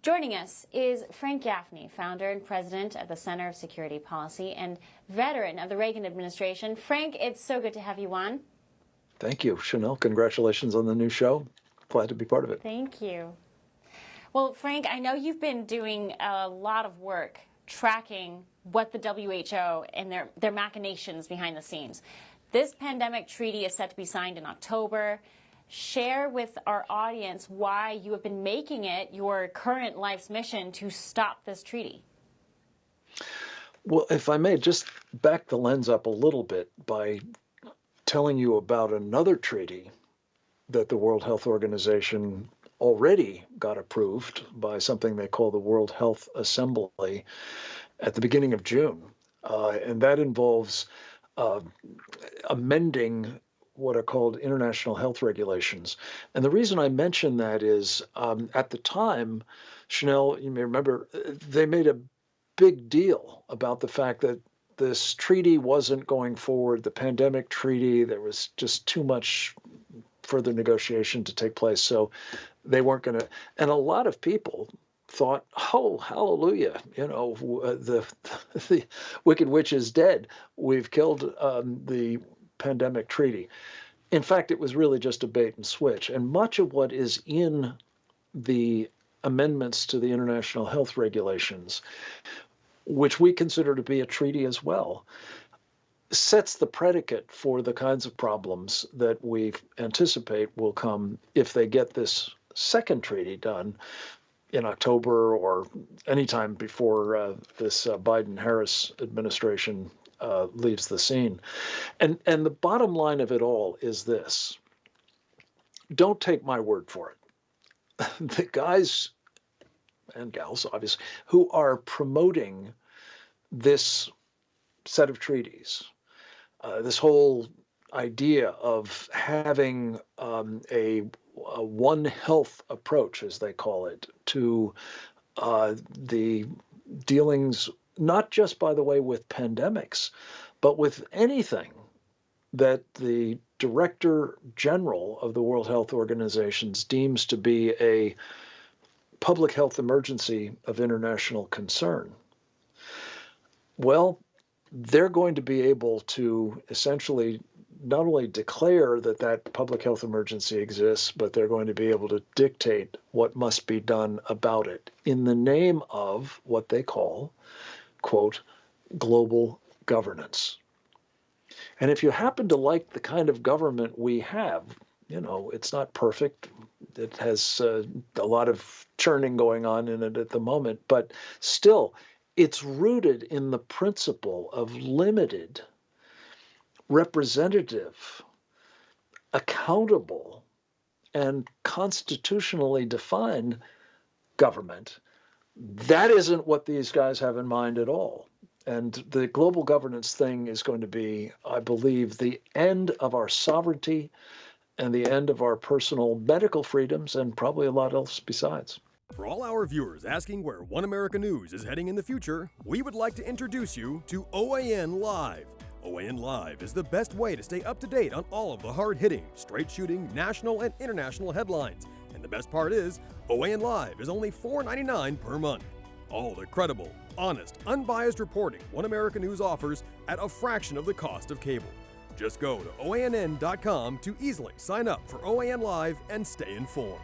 Joining us is Frank Gaffney, founder and president of the Center of Security Policy and veteran of the Reagan administration. Frank, it's so good to have you on. Thank you, Chanel. Congratulations on the new show. Glad to be part of it. Thank you. Well, Frank, I know you've been doing a lot of work tracking what the WHO and their machinations behind the scenes. This pandemic treaty is set to be signed in October. Share with our audience why you have been making it your current life's mission to stop this treaty. Well, if I may, just back the lens up a little bit by telling you about another treaty that the World Health Organization already got approved by something they call the World Health Assembly at the beginning of June. And that involves amending what are called international health regulations. And the reason I mention that is at the time, Chanel, you may remember, they made a big deal about the fact that this treaty wasn't going forward, the pandemic treaty, there was just too much further negotiation to take place. So they weren't going to, and a lot of people thought, oh, hallelujah, you know, the Wicked Witch is dead. We've killed the pandemic treaty. In fact, it was really just a bait and switch. And much of what is in the amendments to the international health regulations, which we consider to be a treaty as well, sets the predicate for the kinds of problems that we anticipate will come if they get this second treaty done in October or anytime before this Biden-Harris administration leaves the scene. And the bottom line of it all is this. Don't take my word for it. The guys and gals, obviously, who are promoting this set of treaties, this whole idea of having a one health approach, as they call it, to the dealings, not just, by the way, with pandemics, but with anything that the Director General of the World Health Organization deems to be a public health emergency of international concern. Well, they're going to be able to essentially not only declare that that public health emergency exists, but they're going to be able to dictate what must be done about it in the name of what they call, quote, global governance. And if you happen to like the kind of government we have, you know, it's not perfect. It has a lot of churning going on in it at the moment, but still, it's rooted in the principle of limited, representative, accountable, and constitutionally defined government. That isn't what these guys have in mind at all. And the global governance thing is going to be, I believe, the end of our sovereignty and the end of our personal medical freedoms and probably a lot else besides. For all our viewers asking where One America News is heading in the future, we would like to introduce you to OAN Live. OAN Live is the best way to stay up to date on all of the hard-hitting, straight-shooting, national and international headlines. And the best part is, OAN Live is only $4.99 per month. All the credible, honest, unbiased reporting One America News offers at a fraction of the cost of cable. Just go to OANN.com to easily sign up for OAN Live and stay informed.